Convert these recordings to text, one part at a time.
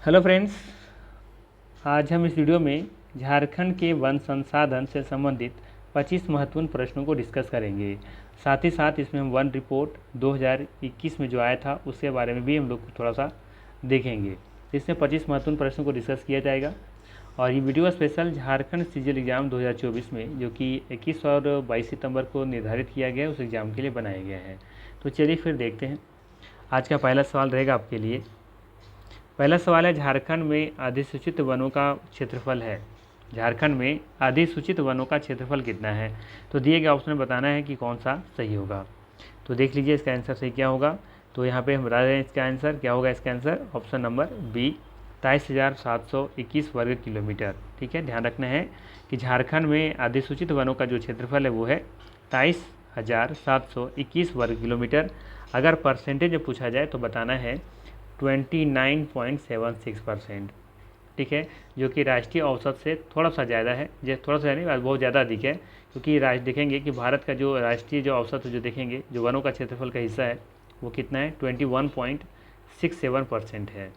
Hello friends, आज हम इस वीडियो में झारखंड के वन संसाधन से संबंधित 25 महत्वपूर्ण प्रश्नों को डिस्कस करेंगे। साथ ही साथ इसमें हम वन रिपोर्ट 2021 में जो आया था उसके बारे में भी हम लोग थोड़ा सा देखेंगे। इसमें 25 महत्वपूर्ण प्रश्नों को डिस्कस किया जाएगा और ये video special Jharkhand CGL exam 2024 में जो कि 21 और 22 सितंबर को निर्धारित किया गया है उस एग्ज़ाम के लिए बनाया गया है। तो चलिए फिर देखते हैं। आज का पहला सवाल रहेगा आपके लिए। पहला सवाल है, झारखंड में अधिसूचित वनों का क्षेत्रफल है। झारखंड में अधिसूचित वनों का क्षेत्रफल कितना है? तो दिए गए ऑप्शन में बताना है कि कौन सा सही होगा। तो देख लीजिए इसका आंसर सही क्या होगा। तो यहाँ पे हम बता रहे हैं इसका आंसर क्या होगा। इसका आंसर ऑप्शन नंबर बी 23,721 वर्ग किलोमीटर। ठीक है, ध्यान रखना है कि झारखंड में अधिसूचित वनों का जो क्षेत्रफल है वो है 23,721 वर्ग किलोमीटर। अगर परसेंटेज में पूछा जाए तो बताना है 29.76%। ठीक है, जो कि राष्ट्रीय औसत से थोड़ा सा ज़्यादा है। थोड़ा सा नहीं, बहुत ज़्यादा अधिक है, क्योंकि देखेंगे कि भारत का जो राष्ट्रीय जो औसत जो देखेंगे जो वनों का क्षेत्रफल का हिस्सा है वो कितना है 21.67% है।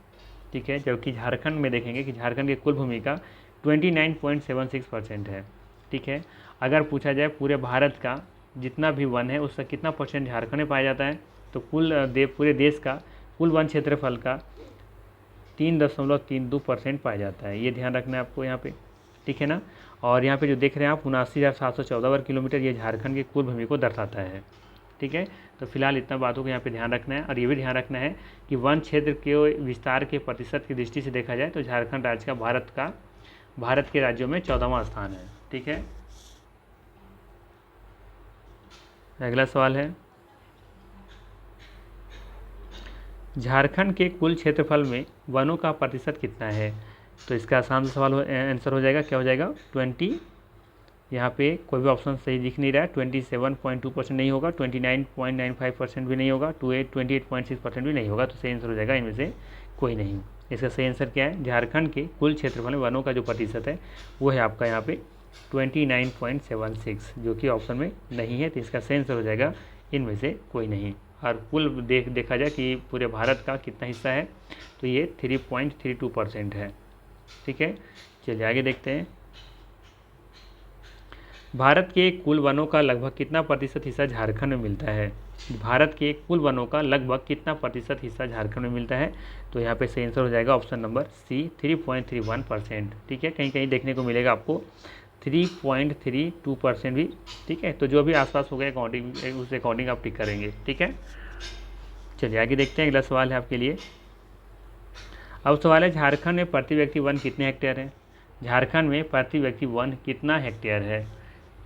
ठीक है, जबकि झारखंड में देखेंगे कि झारखंड की कुल भूमि का 29.76% है। ठीक है, अगर पूछा जाए पूरे भारत का जितना भी वन है उसका कितना परसेंट झारखंड में पाया जाता है, तो पूरे देश का कुल वन क्षेत्रफल का 3.32% पाया जाता है। ये ध्यान रखना है आपको यहाँ पे। ठीक है ना। और यहाँ पे जो देख रहे हैं आप 79,714 वर्ग किलोमीटर, ये झारखंड की कुल भूमि को दर्शाता है। ठीक है, तो फिलहाल इतना बातों को यहाँ पे ध्यान रखना है। और ये भी ध्यान रखना है कि वन क्षेत्र के विस्तार के प्रतिशत की दृष्टि से देखा जाए तो झारखंड राज्य का भारत के राज्यों में 14वां स्थान है। ठीक है, अगला सवाल है, झारखंड के कुल क्षेत्रफल में वनों का प्रतिशत कितना है? तो इसका आसान सा सवाल आंसर हो जाएगा, क्या हो जाएगा 20। यहाँ पे कोई भी ऑप्शन सही दिख नहीं रहा है। 27.2% नहीं होगा, 29.95% भी नहीं होगा, 28.6% भी नहीं होगा। तो सही आंसर हो जाएगा इनमें से कोई नहीं। इसका सही आंसर क्या है? झारखंड के कुल क्षेत्रफल में वनों का जो प्रतिशत है वो है आपका यहाँ पे 29.76, जो कि ऑप्शन में नहीं है। तो इसका सही आंसर हो जाएगा इनमें से कोई नहीं। और कुल देखा जाए कि पूरे भारत का कितना हिस्सा है, तो ये 3.32% है। ठीक है, चलिए आगे देखते हैं। भारत के कुल वनों का लगभग कितना प्रतिशत हिस्सा झारखंड में मिलता है? भारत के कुल वनों का लगभग कितना प्रतिशत हिस्सा झारखंड में मिलता है? तो यहाँ पे सही आंसर हो जाएगा ऑप्शन नंबर सी 3.31%। ठीक है, कहीं कहीं देखने को मिलेगा आपको 3.32% भी। ठीक है, तो जो भी आसपास हो गया अकॉर्डिंग उस अकॉर्डिंग आप टिक करेंगे। ठीक है, चलिए आगे देखते हैं। अगला सवाल है आपके लिए। अब सवाल है, झारखंड में प्रति व्यक्ति वन कितने हेक्टेयर है? झारखंड में प्रति व्यक्ति वन कितना हेक्टेयर है?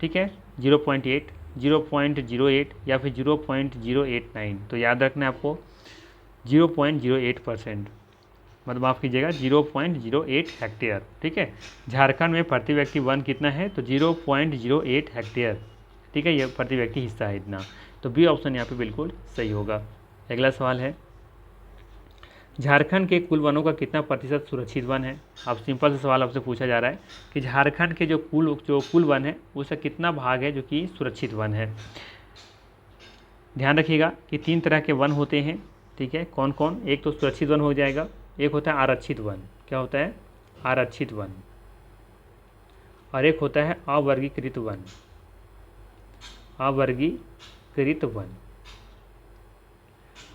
ठीक है, 0.8, 0.08 या फिर 0.089। तो याद रखना है आपको 0.08%, मतलब माफ़ कीजिएगा 0.08 हेक्टेयर। ठीक है, झारखंड में प्रति व्यक्ति वन कितना है? तो 0.08 हेक्टेयर। ठीक है, ये प्रति व्यक्ति हिस्सा है इतना। तो बी ऑप्शन यहाँ पे बिल्कुल सही होगा। अगला सवाल है, झारखंड के कुल वनों का कितना प्रतिशत सुरक्षित वन है? अब सिंपल सा सवाल आपसे पूछा जा रहा है कि झारखंड के जो कुल वन है उसका कितना भाग है जो कि सुरक्षित वन है। ध्यान रखिएगा कि 3 तरह के वन होते हैं। ठीक है, कौन कौन? एक तो सुरक्षित वन हो जाएगा, एक होता है आरक्षित वन। क्या होता है? आरक्षित वन। और एक होता है अवर्गीकृत वन। अवर्गीकृत वन।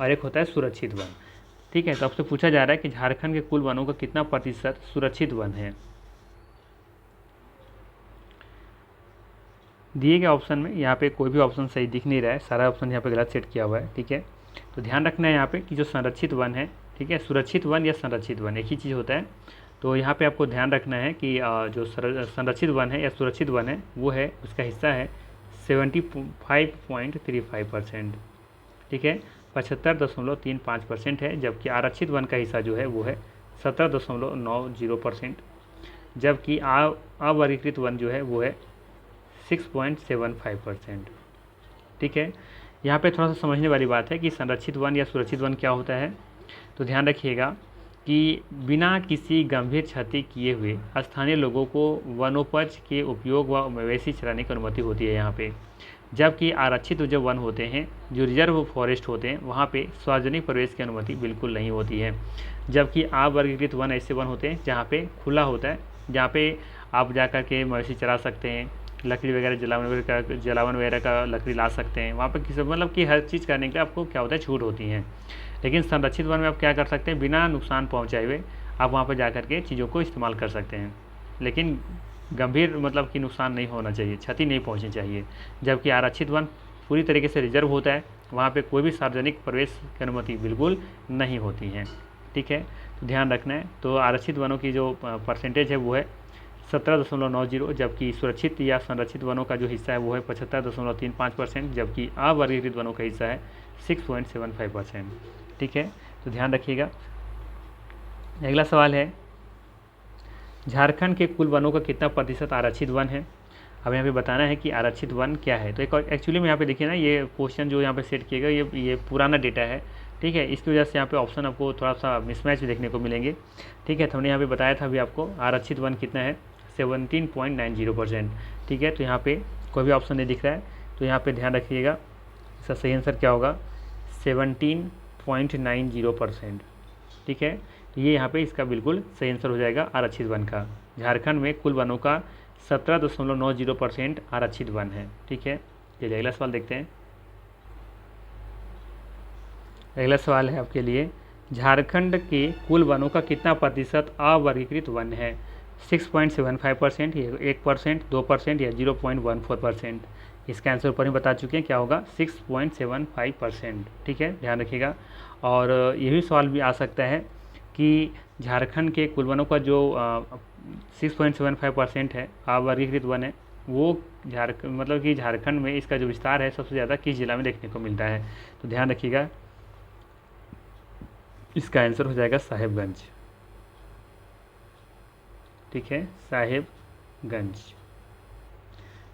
और एक होता है सुरक्षित वन। ठीक है, तो आपसे पूछा जा रहा है कि झारखंड के कुल वनों का कितना प्रतिशत सुरक्षित वन है। दिए गए ऑप्शन में यहाँ पे कोई भी ऑप्शन सही दिख नहीं रहा है, सारा ऑप्शन यहाँ पे गलत सेट किया हुआ है। ठीक है, तो ध्यान रखना है यहाँ पे कि जो संरक्षित वन है, ठीक है, सुरक्षित वन या संरक्षित वन एक ही चीज़ होता है। तो यहाँ पे आपको ध्यान रखना है कि जो संरक्षित वन है या सुरक्षित वन है वो है, उसका हिस्सा है 75.35%। ठीक है, 75.35% है। जबकि आरक्षित वन का हिस्सा जो है वो है 17.90%। जबकि अवर्गीकृत वन जो है वो है 6.75%। ठीक है, यहाँ पे थोड़ा सा समझने वाली बात है कि संरक्षित वन या सुरक्षित वन क्या होता है। तो ध्यान रखिएगा कि बिना किसी गंभीर क्षति किए हुए स्थानीय लोगों को वनोपज के उपयोग व मवेशी चराने की अनुमति होती है यहाँ पे। जबकि आरक्षित जो वन होते हैं, जो रिजर्व फॉरेस्ट होते हैं, वहाँ पे सार्वजनिक प्रवेश की अनुमति बिल्कुल नहीं होती है। जबकि अवर्गीकृत वन ऐसे वन होते हैं जहाँ पे खुला होता है, जहाँ पे आप जा कर के मवेशी चरा सकते हैं, लकड़ी वगैरह जलावन वगैरह का लकड़ी ला सकते हैं, वहाँ पे किसी मतलब कि हर चीज़ करने के लिए आपको क्या होता है, छूट होती है। लेकिन संरक्षित वन में आप क्या कर सकते हैं, बिना नुकसान पहुँचाए हुए आप वहाँ पर जा कर के चीज़ों को इस्तेमाल कर सकते हैं, लेकिन गंभीर मतलब कि नुकसान नहीं होना चाहिए, क्षति नहीं पहुँचनी चाहिए। जबकि आरक्षित वन पूरी तरीके से रिजर्व होता है, वहाँ पे कोई भी सार्वजनिक प्रवेश की अनुमति बिल्कुल नहीं होती है। ठीक है, तो ध्यान रखना है। तो आरक्षित वनों की जो परसेंटेज है वो है 17.90, जबकि सुरक्षित या संरक्षित वनों का जो हिस्सा है वो है 75.35%, जबकि अवर्गीकृत वनों का हिस्सा है 6.75%। ठीक है, तो ध्यान रखिएगा। अगला सवाल है, झारखंड के कुल वनों का कितना प्रतिशत आरक्षित वन है। अब यहाँ पे बताना है कि आरक्षित वन क्या है। तो एक एक्चुअली में यहाँ पे देखिए ना, ये क्वेश्चन जो यहाँ पे सेट किया गया ये पुराना डेटा है। ठीक है, इसकी वजह से यहाँ पे ऑप्शन आपको थोड़ा सा मिसमैच देखने को मिलेंगे। ठीक है, तो हमने यहाँ पे बताया था अभी आपको आरक्षित वन कितना है, 17.90%। ठीक है, तो यहाँ पे कोई भी ऑप्शन नहीं दिख रहा है, तो यहाँ पे ध्यान रखिएगा, इसका सही आंसर क्या होगा, 17.90%। ठीक है, तो ये यहाँ पे इसका बिल्कुल सही आंसर हो जाएगा आरक्षित वन का। झारखंड में कुल वनों का 17.90% आरक्षित वन है। ठीक है, चलिए अगला सवाल देखते हैं। अगला सवाल है आपके लिए, झारखंड के कुल वनों का कितना प्रतिशत अवर्गीकृत वन है। 6.75% या 1%, 2% या 0.14%। इसका आंसर ऊपर ही बता चुके हैं, क्या होगा, 6.75%। ठीक है, ध्यान रखिएगा। और ये भी सवाल भी आ सकता है कि झारखंड के कुल वनों का जो 6.75% है अवर्गीकृत वन है, वो मतलब कि झारखंड में इसका जो विस्तार है सबसे ज़्यादा किस जिला में देखने को मिलता है। तो ध्यान रखिएगा, इसका आंसर हो जाएगा साहेबगंज। ठीक है, साहेबगंज।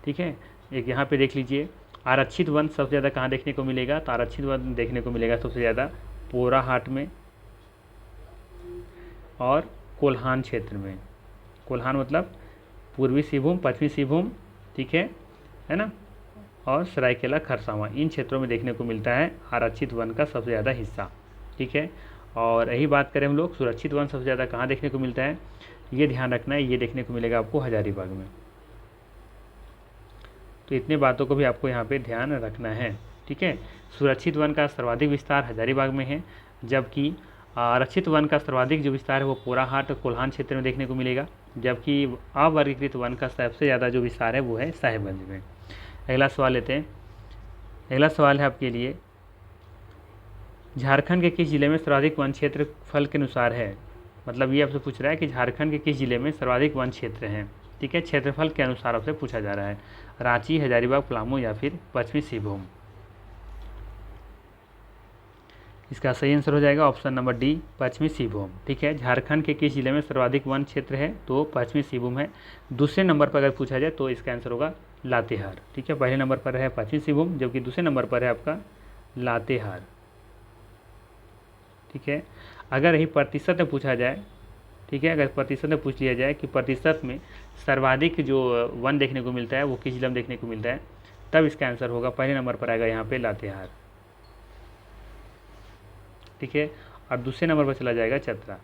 ठीक है, एक यहाँ पे देख लीजिए, आरक्षित वन सबसे ज़्यादा कहाँ देखने को मिलेगा। तो आरक्षित वन देखने को मिलेगा सबसे ज़्यादा पोराहाट में और कोल्हान क्षेत्र में। कोल्हान मतलब पूर्वी सिंहभूम, पश्चिमी सिंहभूम, ठीक है ना, और सरायकेला खरसावां, इन क्षेत्रों में देखने को मिलता है आरक्षित वन का सबसे ज़्यादा हिस्सा। ठीक है, और यही बात करें हम लोग, सुरक्षित वन सबसे ज़्यादा कहाँ देखने को मिलता है, ये ध्यान रखना है, ये देखने को मिलेगा आपको हजारीबाग में। तो इतने बातों को भी आपको यहाँ पे ध्यान रखना है। ठीक है, सुरक्षित वन का सर्वाधिक विस्तार हजारीबाग में है, जबकि आरक्षित वन का सर्वाधिक जो विस्तार है वो पोराहाट और कोल्हान क्षेत्र में देखने को मिलेगा, जबकि अवर्गीकृत वन का सबसे ज़्यादा जो विस्तार है वो है साहेबगंज में। अगला सवाल लेते हैं। अगला सवाल है आपके लिए, झारखंड के किस जिले में सर्वाधिक वन क्षेत्र फल के अनुसार है। मतलब ये आपसे पूछ रहा है कि झारखंड के किस जिले में सर्वाधिक वन क्षेत्र हैं। ठीक है, क्षेत्रफल के अनुसार आपसे पूछा जा रहा है, रांची, हजारीबाग, पलामू या फिर पश्चिमी सिंहभूम। इसका सही आंसर हो जाएगा ऑप्शन नंबर डी, पश्चिमी सिंहभूम। ठीक है, झारखंड के किस जिले में सर्वाधिक वन क्षेत्र है, तो पश्चिमी सिंहभूम है। दूसरे नंबर पर अगर पूछा जाए तो इसका आंसर होगा लातेहार। ठीक है, पहले नंबर पर है पश्चिमी सिंहभूम, जबकि दूसरे नंबर पर है आपका लातेहार। ठीक है, अगर यही प्रतिशत में पूछा जाए, ठीक है, अगर प्रतिशत में पूछ लिया जाए कि प्रतिशत में सर्वाधिक जो वन देखने को मिलता है वो किस जिला में देखने को मिलता है, तब इसका आंसर होगा पहले नंबर पर आएगा यहाँ पे लातेहार। ठीक है, और दूसरे नंबर पर चला जाएगा चतरा।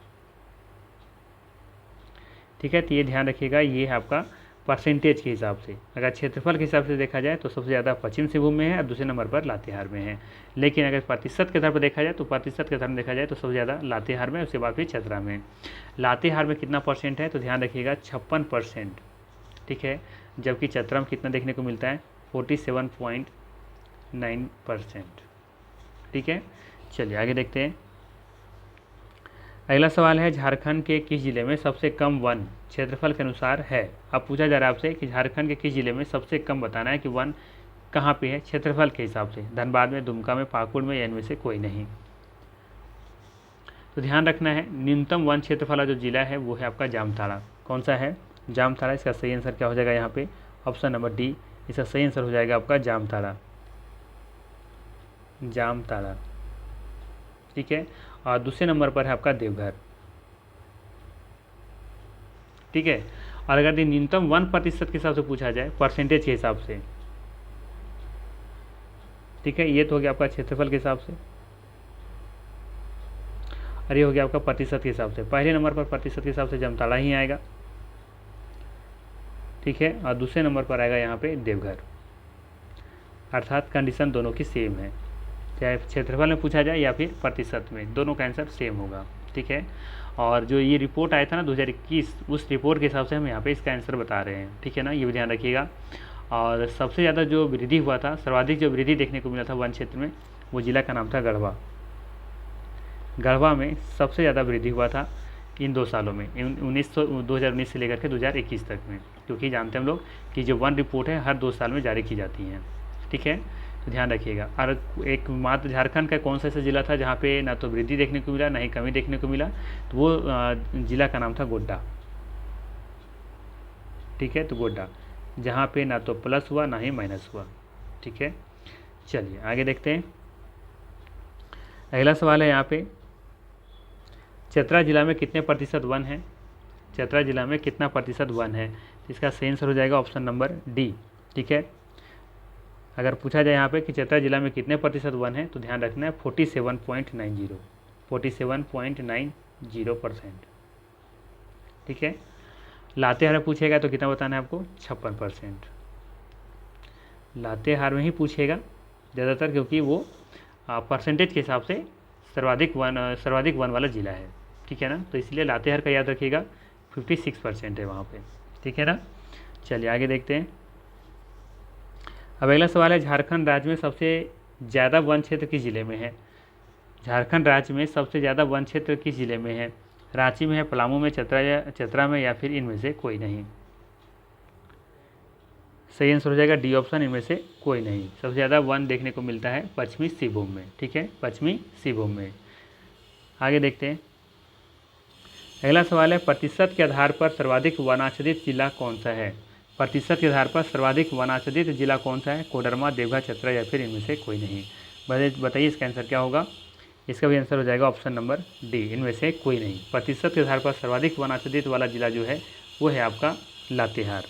ठीक है, तो ये ध्यान रखिएगा, ये है आपका परसेंटेज के हिसाब से। अगर क्षेत्रफल के हिसाब से देखा जाए तो सबसे ज़्यादा पश्चिम सिंहभूम में है और दूसरे नंबर पर लातेहार में है। लेकिन अगर प्रतिशत के आधार पर देखा जाए तो प्रतिशत के आधार में देखा जाए तो सबसे ज़्यादा लातेहार में, उसके बाद फिर चतरा में। लातेहार में कितना परसेंट है, तो ध्यान रखिएगा 56%। ठीक है, जबकि चतरा में कितना देखने को मिलता है, 47.9%। ठीक है, चलिए आगे देखते हैं। अगला सवाल है, झारखंड के किस जिले में सबसे कम वन क्षेत्रफल के अनुसार है। अब पूछा जा रहा है आपसे कि झारखंड के किस जिले में सबसे कम बताना है कि वन कहाँ पे है क्षेत्रफल के हिसाब से, धनबाद में, दुमका में, पाकुड़ में या इनमें से कोई नहीं। तो ध्यान रखना है, न्यूनतम वन क्षेत्रफल वाला जो जिला है वो है आपका जामताड़ा। कौन सा है, जामताड़ा। इसका सही आंसर क्या हो जाएगा यहाँ पे, ऑप्शन नंबर डी, इसका सही आंसर हो जाएगा आपका जामताड़ा। जामताड़ा। ठीक है, और दूसरे नंबर पर है आपका देवघर। ठीक है, और अगर न्यूनतम 1% के हिसाब से पूछा जाए, परसेंटेज के हिसाब से, ठीक है, ये तो हो गया आपका क्षेत्रफल के हिसाब से, और ये हो गया आपका प्रतिशत के हिसाब से। पहले नंबर पर प्रतिशत के हिसाब से जामताड़ा ही आएगा, ठीक है, और दूसरे नंबर पर आएगा यहाँ पे देवघर। अर्थात कंडीशन दोनों की सेम है, चाहे क्षेत्रफल में पूछा जाए या फिर प्रतिशत में, दोनों का आंसर सेम होगा, ठीक है। और जो ये रिपोर्ट आया था ना 2021, उस रिपोर्ट के हिसाब से हम यहाँ पे इसका आंसर बता रहे हैं, ठीक है ना, ये भी ध्यान रखिएगा। और सबसे ज़्यादा जो वृद्धि हुआ था, सर्वाधिक जो वृद्धि देखने को मिला था वन क्षेत्र में, वो जिला का नाम था गढ़वा। गढ़वा में सबसे ज़्यादा वृद्धि हुआ था इन 2 सालों में, 2019 से लेकर के 2021 तक में, क्योंकि जानते हैं हम लोग कि जो वन रिपोर्ट है हर 2 साल में जारी की जाती हैं, ठीक है, तो ध्यान रखिएगा। और एक मात्र झारखंड का कौन सा ऐसा जिला था जहाँ पे ना तो वृद्धि देखने को मिला ना ही कमी देखने को मिला, तो वो जिला का नाम था गोड्डा, ठीक है, तो गोड्डा, जहाँ पे ना तो प्लस हुआ ना ही माइनस हुआ, ठीक है। चलिए आगे देखते हैं। अगला सवाल है यहाँ पे, चतरा जिला में कितने प्रतिशत वन है? चतरा जिला में कितना प्रतिशत वन है? तो इसका सही आंसर हो जाएगा ऑप्शन नंबर डी, ठीक है। अगर पूछा जाए यहाँ पे कि चतरा जिला में कितने प्रतिशत वन है, तो ध्यान रखना है 47.90, 47.90%, ठीक है। लातेहार में पूछेगा तो कितना बताना है आपको? 56%। लातेहार में ही पूछेगा ज़्यादातर, क्योंकि वो परसेंटेज के हिसाब से सर्वाधिक वन वाला ज़िला है, ठीक है ना, तो इसलिए लातेहार का याद रखिएगा 56% है वहाँ पे, ठीक है ना। चलिए आगे देखते हैं। अब अगला सवाल है, झारखंड राज्य में सबसे ज़्यादा वन क्षेत्र किस जिले में है? झारखंड राज्य में सबसे ज़्यादा वन क्षेत्र किस जिले में है? रांची में है, पलामू में, चतरा में, या फिर इनमें से कोई नहीं? सही आंसर हो जाएगा डी ऑप्शन, इनमें से कोई नहीं। सबसे ज़्यादा वन देखने को मिलता है पश्चिमी सिंहभूम में, ठीक है, पश्चिमी सिंहभूम में। आगे देखते हैं। अगला सवाल है, प्रतिशत के आधार पर सर्वाधिक वनाच्छादित जिला कौन सा है? प्रतिशत के आधार पर सर्वाधिक वनाच्छादित जिला कौन सा है? कोडरमा, देवघर, चतरा, या फिर इनमें से कोई नहीं? बताइए इसका आंसर क्या होगा? इसका भी आंसर हो जाएगा ऑप्शन नंबर डी, इनमें से कोई नहीं। प्रतिशत के आधार पर सर्वाधिक वनाच्छादित वाला जिला जो है वो है आपका लातेहार,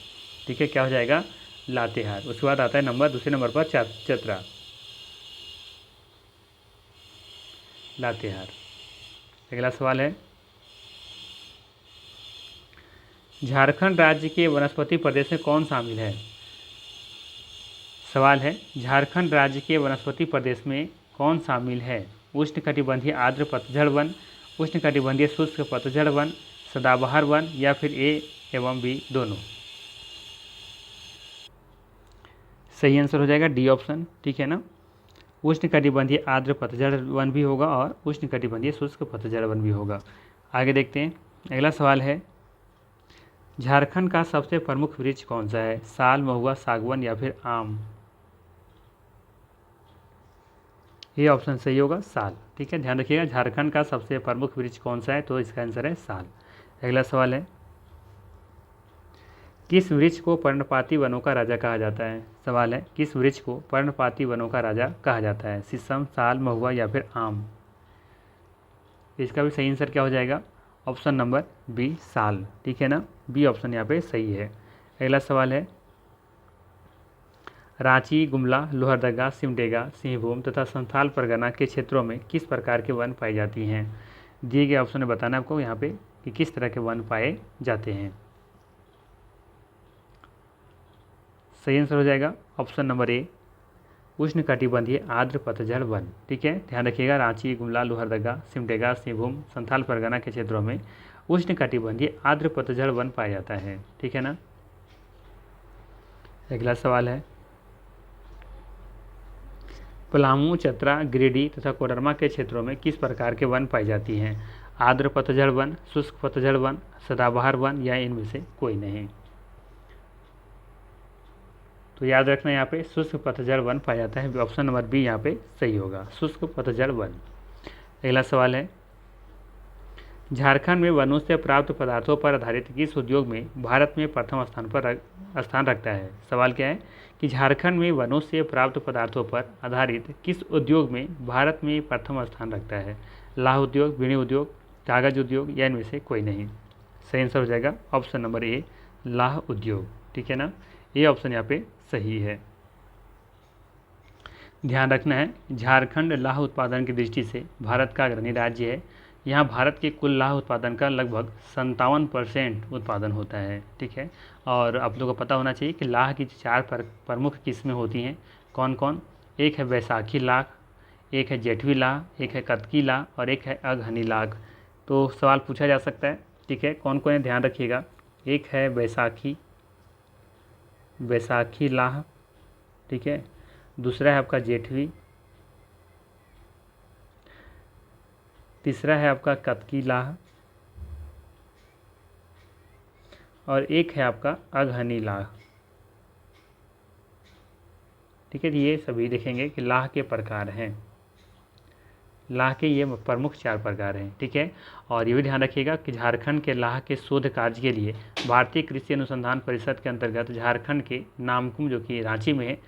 ठीक है, क्या हो जाएगा? लातेहार। उसके बाद आता है दूसरे नंबर पर चतरा, लातेहार। अगला सवाल है, झारखंड राज्य के वनस्पति प्रदेश में कौन शामिल है? सवाल है, झारखंड राज्य के वनस्पति प्रदेश में कौन शामिल है? उष्णकटिबंधीय आर्द्र पतझड़ वन, उष्णकटिबंधीय शुष्क पतझड़ वन, सदाबहार वन, या फिर ए एवं बी दोनों? सही आंसर हो जाएगा डी ऑप्शन, ठीक है ना। उष्णकटिबंधीय आर्द्र पतझड़ वन भी होगा और उष्णकटिबंधीय शुष्क पतझड़ वन भी होगा। आगे देखते हैं। अगला सवाल है, झारखंड का सबसे प्रमुख वृक्ष कौन सा है? साल, महुआ, सागवन, या फिर आम? ये ऑप्शन सही होगा साल, ठीक है, ध्यान रखिएगा। झारखंड का सबसे प्रमुख वृक्ष कौन सा है? तो इसका आंसर है साल। अगला सवाल है, किस वृक्ष को पर्णपाती वनों का राजा कहा जाता है? सवाल है, किस वृक्ष को पर्णपाती वनों का राजा कहा जाता है? शीशम, साल, महुआ, या फिर आम? इसका भी सही आंसर क्या हो जाएगा? ऑप्शन नंबर बी, साल, ठीक है ना, बी ऑप्शन यहाँ पे सही है। अगला सवाल है, रांची, गुमला, लोहरदगा, सिमडेगा, सिंहभूम तथा संथाल परगना के क्षेत्रों में किस प्रकार के वन पाई जाती हैं? दिए गए ऑप्शन में बताना आपको यहाँ पे कि किस तरह के वन पाए जाते हैं। सही आंसर हो जाएगा ऑप्शन नंबर ए, उष्णकटिबंधीय आर्द्र पतझड़ वन, ठीक है, ध्यान रखिएगा। रांची, गुमला, लोहरदगा, सिमडेगा, सिंहभूम, संथाल परगना के क्षेत्रों में उष्णकटिबंधीय आर्द्र पतझड़ वन पाया जाता है, ठीक है ना। अगला सवाल है, पलामू, चतरा, गिरिडीह तथा कोडरमा के क्षेत्रों में किस प्रकार के वन पाई जाती हैं? आर्द्र पतझड़ वन, शुष्क पतझड़ वन, सदाबहार वन, या इनमें से कोई नहीं? तो याद रखना यहाँ पे शुष्क पतझड़ वन पाया जाता है, ऑप्शन नंबर बी यहाँ पे सही होगा, शुष्क पतझड़ वन। अगला सवाल है, झारखंड में वनों से प्राप्त पदार्थों पर आधारित किस उद्योग में भारत में प्रथम स्थान रखता है? सवाल क्या है कि झारखंड में वनों से प्राप्त पदार्थों पर आधारित किस उद्योग में भारत में प्रथम स्थान रखता है? लाह उद्योग, बीड़ी उद्योग, कागज उद्योग, या इनमें से कोई नहीं? सही आंसर हो जाएगा ऑप्शन नंबर ए, लाह उद्योग, ठीक है ना, ये ऑप्शन यहाँ पे सही है। ध्यान रखना है, झारखंड लाह उत्पादन की दृष्टि से भारत का अग्रणी राज्य है। यहाँ भारत के कुल लाह उत्पादन का लगभग 57% उत्पादन होता है। ठीक है, और आप लोगों को पता होना चाहिए कि लाह की 4 प्रमुख किस्में होती हैं। कौन कौन? एक है बैसाखी लाह, एक है जेठवी लाह, एक है कतकी लाह और एक है अगहनी लाह। तो सवाल पूछा जा सकता है। ठीक है, कौन कौन है ध्यान रखिएगा। एक है बैसाखी लाह, ठीक है। दूसरा है आपका जेठवी, तीसरा है आपका कतकी लाह और एक है आपका अगहनी लाह। ठीक है, ये सभी देखेंगे कि लाह के प्रकार हैं। लाह के ये प्रमुख 4 प्रकार हैं। ठीक है, और ये भी ध्यान रखिएगा कि झारखंड के लाह के शोध कार्य के लिए भारतीय कृषि अनुसंधान परिषद के अंतर्गत झारखंड के नामकुम जो कि रांची में है,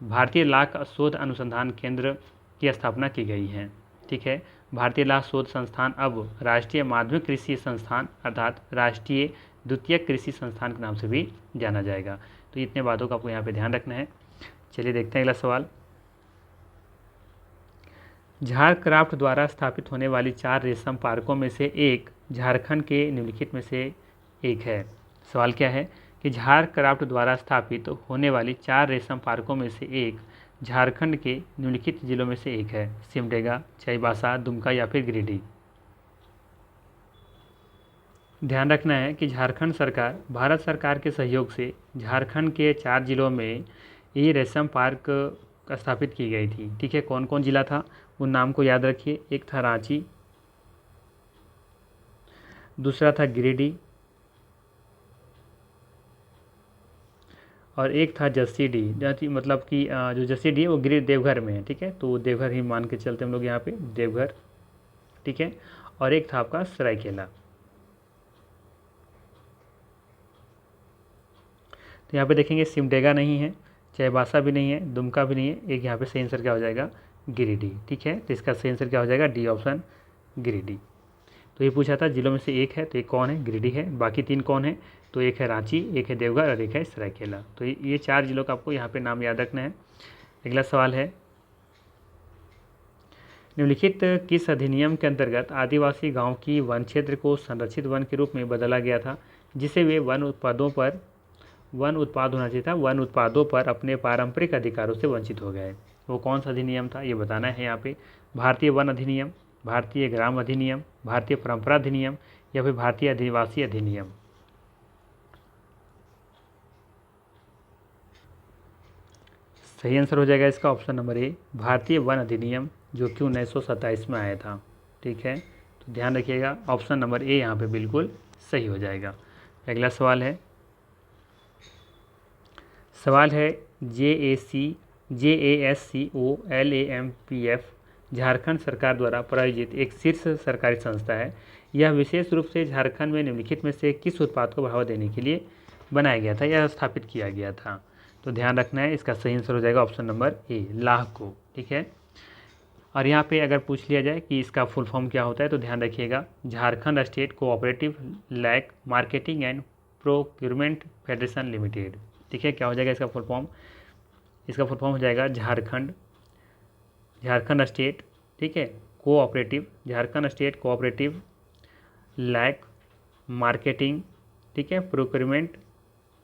भारतीय लाह शोध अनुसंधान केंद्र की स्थापना की गई है। ठीक है, भारतीय लाह शोध संस्थान अब राष्ट्रीय माध्यमिक कृषि संस्थान अर्थात राष्ट्रीय द्वितीयक कृषि संस्थान के नाम से भी जाना जाएगा। तो इतने बातों का आपको यहाँ पे ध्यान रखना है। चलिए देखते हैं अगला सवाल। झारक्राफ्ट द्वारा स्थापित होने वाली 4 रेशम पार्कों में से एक झारखंड के निम्नलिखित में से एक है। सवाल क्या है कि झारक्राफ्ट द्वारा स्थापित होने वाली 4 रेशम पार्कों में से एक झारखंड के निम्नलिखित जिलों में से एक है। सिमडेगा, चाईबासा, दुमका या फिर गिरिडीह। ध्यान रखना है कि झारखंड सरकार भारत सरकार के सहयोग से झारखंड के 4 जिलों में ये रेशम पार्क स्थापित की गई थी। ठीक है, कौन कौन जिला था उन नाम को याद रखिए। एक था रांची, दूसरा था गिरिडीह और एक था जसीडीह। मतलब कि जो जसीडीह है वो गिरिडीह देवघर में है। ठीक है, तो देवघर ही मान के चलते हम लोग यहाँ पे देवघर। ठीक है, और एक था आपका सरायकेला। तो यहाँ पे देखेंगे सिमडेगा नहीं है, चाईबासा भी नहीं है, दुमका भी नहीं है। एक यहाँ पे सही आंसर क्या हो जाएगा? गिरिडीह। ठीक है, तो इसका सही आंसर क्या हो जाएगा? D option, Giridih. तो ये पूछा था जिलों में से एक है, तो एक कौन है? गिरिडीह है। बाकी 3 कौन है? तो एक है रांची, एक है देवघर और एक है सरायकेला। तो ये 4 जिलों का आपको यहाँ पे नाम याद रखना है। अगला सवाल है, निम्नलिखित किस अधिनियम के अंतर्गत आदिवासी गांव की वन क्षेत्र को संरक्षित वन के रूप में बदला गया था, जिसे वे वन उत्पाद होना चाहिए था, वन उत्पादों पर अपने पारंपरिक अधिकारों से वंचित हो गए? वो कौन सा अधिनियम था ये बताना है यहाँ पे। भारतीय वन अधिनियम, भारतीय ग्राम अधिनियम, भारतीय परंपरा अधिनियम या फिर भारतीय आदिवासी अधिनियम? सही आंसर हो जाएगा इसका ऑप्शन नंबर ए, भारतीय वन अधिनियम, जो कि 1927 में आया था। ठीक है, तो ध्यान रखिएगा ऑप्शन नंबर ए यहाँ पे बिल्कुल सही हो जाएगा। अगला सवाल है JASCOLAMPF झारखंड सरकार द्वारा प्रायोजित एक शीर्ष सरकारी संस्था है। यह विशेष रूप से झारखंड में निम्नलिखित में से किस उत्पाद को बढ़ावा देने के लिए बनाया गया था या स्थापित किया गया था? तो ध्यान रखना है, इसका सही आंसर हो जाएगा ऑप्शन नंबर ए, लाह को। ठीक है, और यहाँ पे अगर पूछ लिया जाए कि इसका फुल फॉर्म क्या होता है, तो ध्यान रखिएगा, Jharkhand state cooperative lac marketing and procurement federation limited. ठीक है, क्या हो जाएगा इसका फुल फॉर्म? इसका फुल फॉर्म हो जाएगा झारखंड स्टेट, ठीक है, cooperative, Jharkhand state cooperative lac marketing, ठीक है, प्रोक्यूरमेंट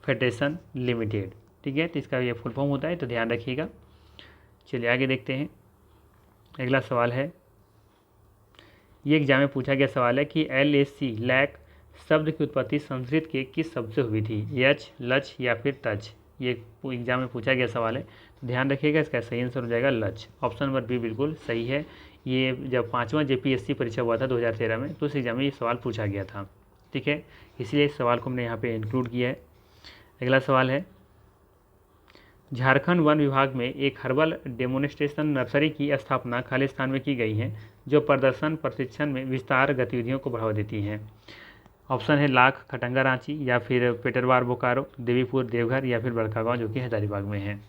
फेडरेशन लिमिटेड। ठीक है, तो इसका ये फुल फॉर्म होता है, तो ध्यान रखिएगा। चलिए आगे देखते हैं। अगला सवाल है, ये एग्जाम में पूछा गया सवाल है कि LAC लैक शब्द की उत्पत्ति संस्कृत के किस शब्द से हुई थी? यच, लच या फिर तच? ये एग्जाम में पूछा गया सवाल है, तो ध्यान रखिएगा, इसका सही आंसर हो जाएगा लच। ऑप्शन नंबर बी बिल्कुल सही है। ये जब 5वां JPSC परीक्षा हुआ था 2013 में, तो उस एग्जाम में ये सवाल पूछा गया था। ठीक है, इसलिए इस सवाल को हमने यहाँ पे इंक्लूड किया है। अगला सवाल है, झारखंड वन विभाग में एक हर्बल डेमोन्स्ट्रेशन नर्सरी की स्थापना खालिस्तान में की गई है, जो प्रदर्शन प्रशिक्षण में विस्तार गतिविधियों को बढ़ावा देती हैं। ऑप्शन है लाख, खटंगा रांची या फिर पेटरवार बोकारो, देवीपुर देवघर या फिर बड़कागांव जो कि हजारीबाग में है।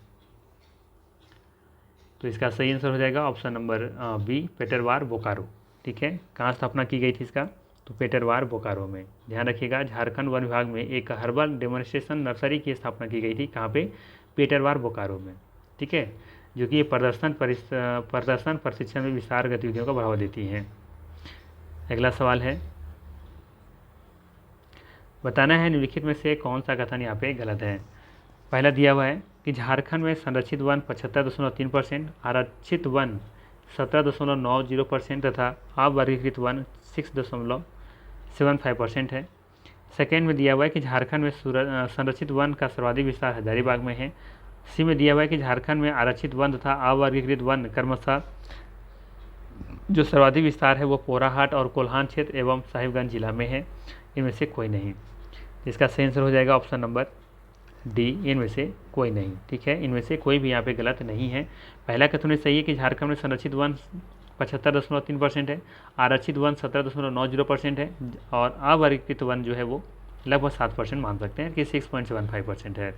तो इसका सही आंसर हो जाएगा option number B, Petarwar Bokaro. ठीक है, कहाँ स्थापना की गई थी इसका? तो पेटरवार बोकारो में। ध्यान रखिएगा, झारखंड वन विभाग में एक हर्बल डेमोन्स्ट्रेशन नर्सरी की स्थापना की गई थी। कहाँ पे? पेटरवार बोकारो में। ठीक है, जो कि ये प्रदर्शन प्रशिक्षण में विस्तार गतिविधियों को बढ़ावा देती हैं। अगला सवाल है, बताना है निम्नलिखित में से कौन सा कथन यहाँ पे गलत है। पहला दिया हुआ है कि झारखंड में संरक्षित वन 75.3%, आरक्षित वन 17.90% तथा अवर्गीकृत वन 6.75% है। सेकेंड में दिया हुआ है कि झारखंड में संरक्षित वन का सर्वाधिक विस्तार हजारीबाग में है। सी में दिया हुआ है कि झारखंड में आरक्षित वन तथा अवर्गीकृत वन क्रमशः जो सर्वाधिक विस्तार है वो पोराहाट और कोल्हान क्षेत्र एवं साहिबगंज जिला में है। इनमें से कोई नहीं। इसका सही आंसर हो जाएगा ऑप्शन नंबर डी, इनमें से कोई नहीं। ठीक है, इनमें से कोई भी यहाँ पे गलत नहीं है। पहला कथन सही है कि झारखंड में संरक्षित वन 75.3% है, आरक्षित वन 17.90% है और अवर्गीकृत वन जो है वो लगभग 7% मान सकते हैं कि 6.75% है।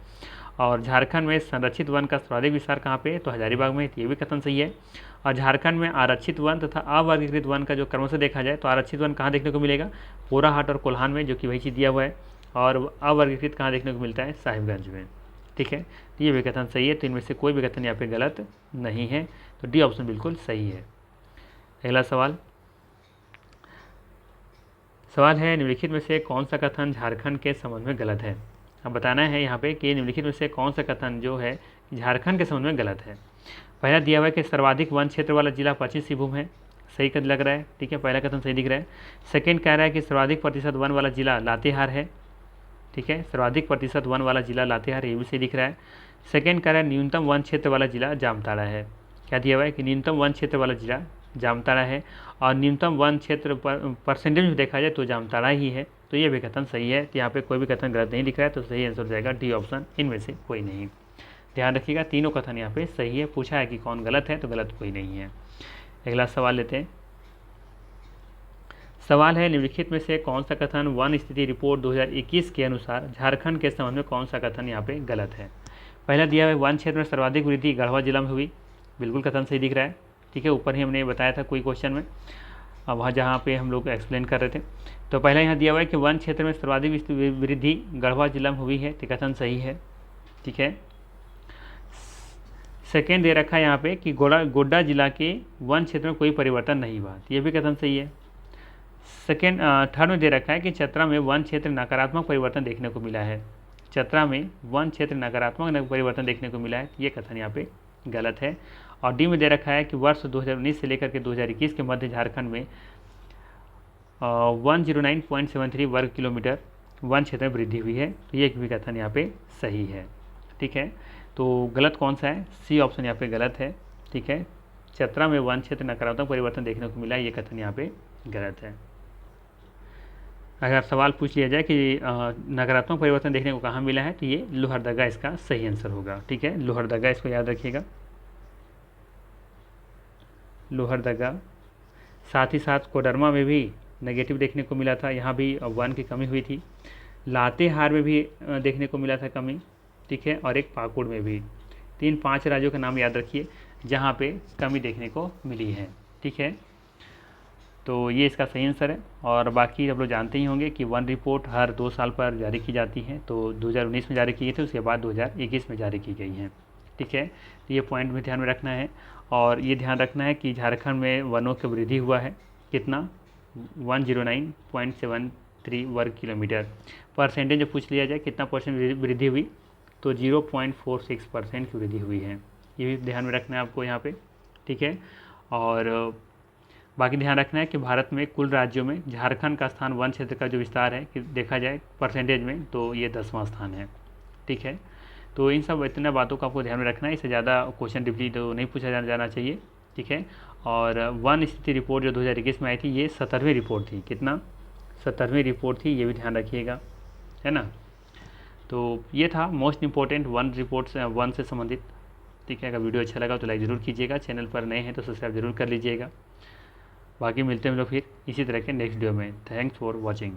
और झारखंड में संरक्षित वन का सर्वाधिक विस्तार कहाँ पे है, तो हजारीबाग में, ये भी कथन सही है। और झारखंड में आरक्षित वन तथा अवर्गीकृत वन का जो क्रमशः देखा जाए तो आरक्षित वन कहाँ देखने को मिलेगा, पोराहाट और कोल्हान में, जो कि वही चीज़ दिया हुआ है। और अवर्गीकृत कहाँ देखने को मिलता है, साहिबगंज में। ठीक है, तो ये भी कथन सही है। तो इनमें से कोई भी कथन यहाँ पे गलत नहीं है, तो डी ऑप्शन बिल्कुल सही है। अगला सवाल है निम्नलिखित में से कौन सा कथन झारखंड के संबंध में गलत है। अब बताना है यहाँ पे कि निम्नलिखित में से कौन सा कथन जो है झारखंड के संबंध में गलत है। पहला दिया हुआ है कि सर्वाधिक वन क्षेत्र वाला जिला पश्चिम सिंहभूम है, सही कद लग रहा है। ठीक है, पहला कथन सही दिख रहा है। सेकेंड कह रहा है कि सर्वाधिक प्रतिशत वन वाला जिला लातेहार है। ठीक है, सर्वाधिक प्रतिशत वन वाला जिला लातेहार, ये भी सही दिख रहा है। सेकेंड कह रहा है न्यूनतम वन क्षेत्र वाला जिला जामताड़ा है। क्या दिया हुआ है कि न्यूनतम वन क्षेत्र वाला जिला जामताड़ा है और न्यूनतम वन क्षेत्र परसेंटेज में देखा जाए तो जामताड़ा ही है। तो ये भी कथन सही है। तो यहाँ पे कोई भी कथन गलत नहीं दिख रहा है, तो सही आंसर हो जाएगा डी ऑप्शन, इनमें से कोई नहीं। ध्यान रखिएगा, तीनों कथन यहाँ पे सही है। पूछा है कि कौन गलत है, तो गलत कोई नहीं है। अगला सवाल लेते हैं। सवाल है निम्नलिखित में से कौन सा कथन वन स्थिति रिपोर्ट 2021 के अनुसार झारखंड के संबंध में कौन सा कथन यहाँ पे गलत है। पहला दिया हुआ है वन क्षेत्र में सर्वाधिक वृद्धि गढ़वा जिला में हुई, बिल्कुल कथन सही दिख रहा है। ठीक है, ऊपर ही हमने बताया था कोई क्वेश्चन में, वहाँ जहाँ पे हम लोग एक्सप्लेन कर रहे थे। तो पहला यहाँ दिया हुआ है कि वन क्षेत्र में सर्वाधिक वृद्धि गढ़वा जिला में हुई है, तो कथन सही है। ठीक है, सेकेंड दे रखा है यहाँ पे कि गोड्डा जिला के वन क्षेत्र में कोई परिवर्तन नहीं हुआ, ये भी कथन सही है। सेकेंड थर्ड में दे रखा है कि चतरा में वन क्षेत्र नकारात्मक परिवर्तन देखने को मिला है। चतरा में वन क्षेत्र नकारात्मक परिवर्तन देखने को मिला है, ये कथन यहाँ पे गलत है। और डी में दे रखा है कि वर्ष 2019 से लेकर के 2021 के मध्य झारखंड में 109.73 वर्ग किलोमीटर वन क्षेत्र में वृद्धि हुई है, तो ये भी कथन यहाँ पे सही है। ठीक है, तो गलत कौन सा है, सी ऑप्शन यहाँ पे गलत है। ठीक है, चतरा में वन क्षेत्र नकारात्मक परिवर्तन देखने को मिला है, ये कथन यहाँ पे गलत है। अगर सवाल पूछ लिया जाए कि नकारात्मक परिवर्तन देखने को कहाँ मिला है, तो ये लोहरदगा इसका सही आंसर होगा। ठीक है, लोहरदगा, इसको याद रखिएगा, लोहरदगा। साथ ही साथ कोडरमा में भी नेगेटिव देखने को मिला था, यहाँ भी वन की कमी हुई थी। लातेहार में भी देखने को मिला था कमी। ठीक है, और एक पाकुड़ में भी। 3-5 राज्यों का नाम याद रखिए जहाँ पे कमी देखने को मिली है। ठीक है, तो ये इसका सही आंसर है। और बाकी आप लोग जानते ही होंगे कि वन रिपोर्ट हर 2 साल पर जारी की जाती है, तो 2019 में जारी की गई थी, उसके बाद 2021 में जारी की गई हैं। ठीक है, तो ये पॉइंट में ध्यान में रखना है। और ये ध्यान रखना है कि झारखंड में वनों की वृद्धि हुआ है कितना, 109.73 वर्ग किलोमीटर। परसेंटेज जो पूछ लिया जाए कितना परसेंट वृद्धि हुई, तो 0.46% की वृद्धि हुई है, ये भी ध्यान में रखना है आपको यहाँ पे। ठीक है, और बाकी ध्यान रखना है कि भारत में कुल राज्यों में झारखंड का स्थान वन क्षेत्र का जो विस्तार है कि देखा जाए परसेंटेज में, तो ये 10वां स्थान है। ठीक है, तो इन सब इतने बातों को आपको ध्यान में रखना है, इससे ज़्यादा क्वेश्चन डीपली तो नहीं पूछा जाना चाहिए। ठीक है, और वन स्थिति रिपोर्ट जो 2021 में आई थी, ये 17वीं रिपोर्ट थी। कितना, 17वीं रिपोर्ट थी, ये भी ध्यान रखिएगा, है ना। तो ये था मोस्ट इंपॉर्टेंट वन रिपोर्ट से, वन से संबंधित। ठीक है, अगर वीडियो अच्छा लगा तो लाइक ज़रूर कीजिएगा, चैनल पर नए हैं तो सब्सक्राइब जरूर कर लीजिएगा। बाकी मिलते हैं हम लोग फिर इसी तरह के नेक्स्ट वीडियो में। Thanks for watching.